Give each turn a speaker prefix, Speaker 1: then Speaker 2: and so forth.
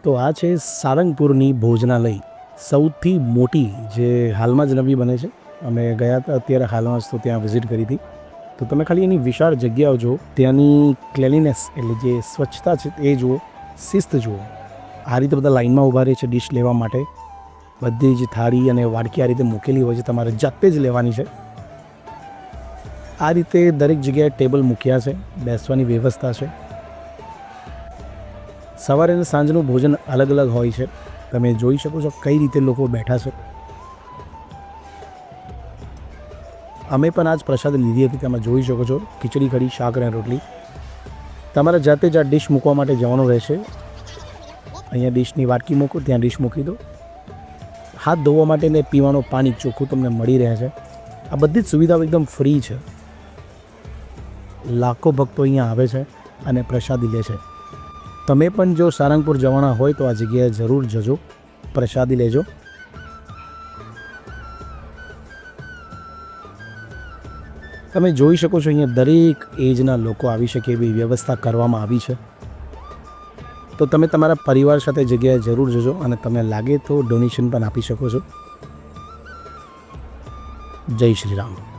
Speaker 1: તો આ છે સારંગપુરની ભોજનાલય, સૌથી મોટી, જે હાલમાં જ નવી બને છે. અમે ગયા હતા અત્યારે હાલમાં જ, તો ત્યાં વિઝિટ કરી હતી. તો તમે ખાલી એની વિશાળ જગ્યાઓ જુઓ, ત્યાંની ક્લેનલીનેસ એટલે જે સ્વચ્છતા છે એ જુઓ, શિસ્ત જુઓ. આ રીતે બધા લાઇનમાં ઊભા રહે છે ડિશ લેવા માટે. બધી જ થાળી અને વાડકી આ રીતે મૂકેલી હોય છે, તમારે જાતે જ લેવાની છે. આ રીતે દરેક જગ્યાએ ટેબલ મૂક્યા છે, બેસવાની વ્યવસ્થા છે. સવારે અને સાંજનું ભોજન અલગ અલગ હોય છે. તમે જોઈ શકો છો કઈ રીતે લોકો બેઠા છે. અમે પણ આજ પ્રસાદ લીધી હતી, તમે જોઈ શકો છો, ખીચડી કઢી, શાક અને રોટલી. તમારે જાતે જ આ ડિશ મૂકવા માટે જવાનું રહેશે. અહીંયા ડિશની વાટકી મૂકો, ત્યાં ડિશ મૂકી દો. હાથ ધોવા માટે ને પીવાનું પાણી ચોખ્ખું તમને મળી રહે છે. આ બધી જ સુવિધાઓ એકદમ ફ્રી છે. લાખો ભક્તો અહીંયા આવે છે અને પ્રસાદી લે છે. તમે પણ જો સારંગપુર જવાના હોય તો આ જગ્યાએ જરૂર જજો, પ્રસાદી લેજો. તમે જોઈ શકો છો અહીંયા દરેક એજના લોકો આવી શકે એવી વ્યવસ્થા કરવામાં આવી છે. તો તમે તમારા પરિવાર સાથે જગ્યાએ જરૂર જજો અને તમને લાગે તો ડોનેશન પણ આપી શકો છો. જય શ્રી રામ.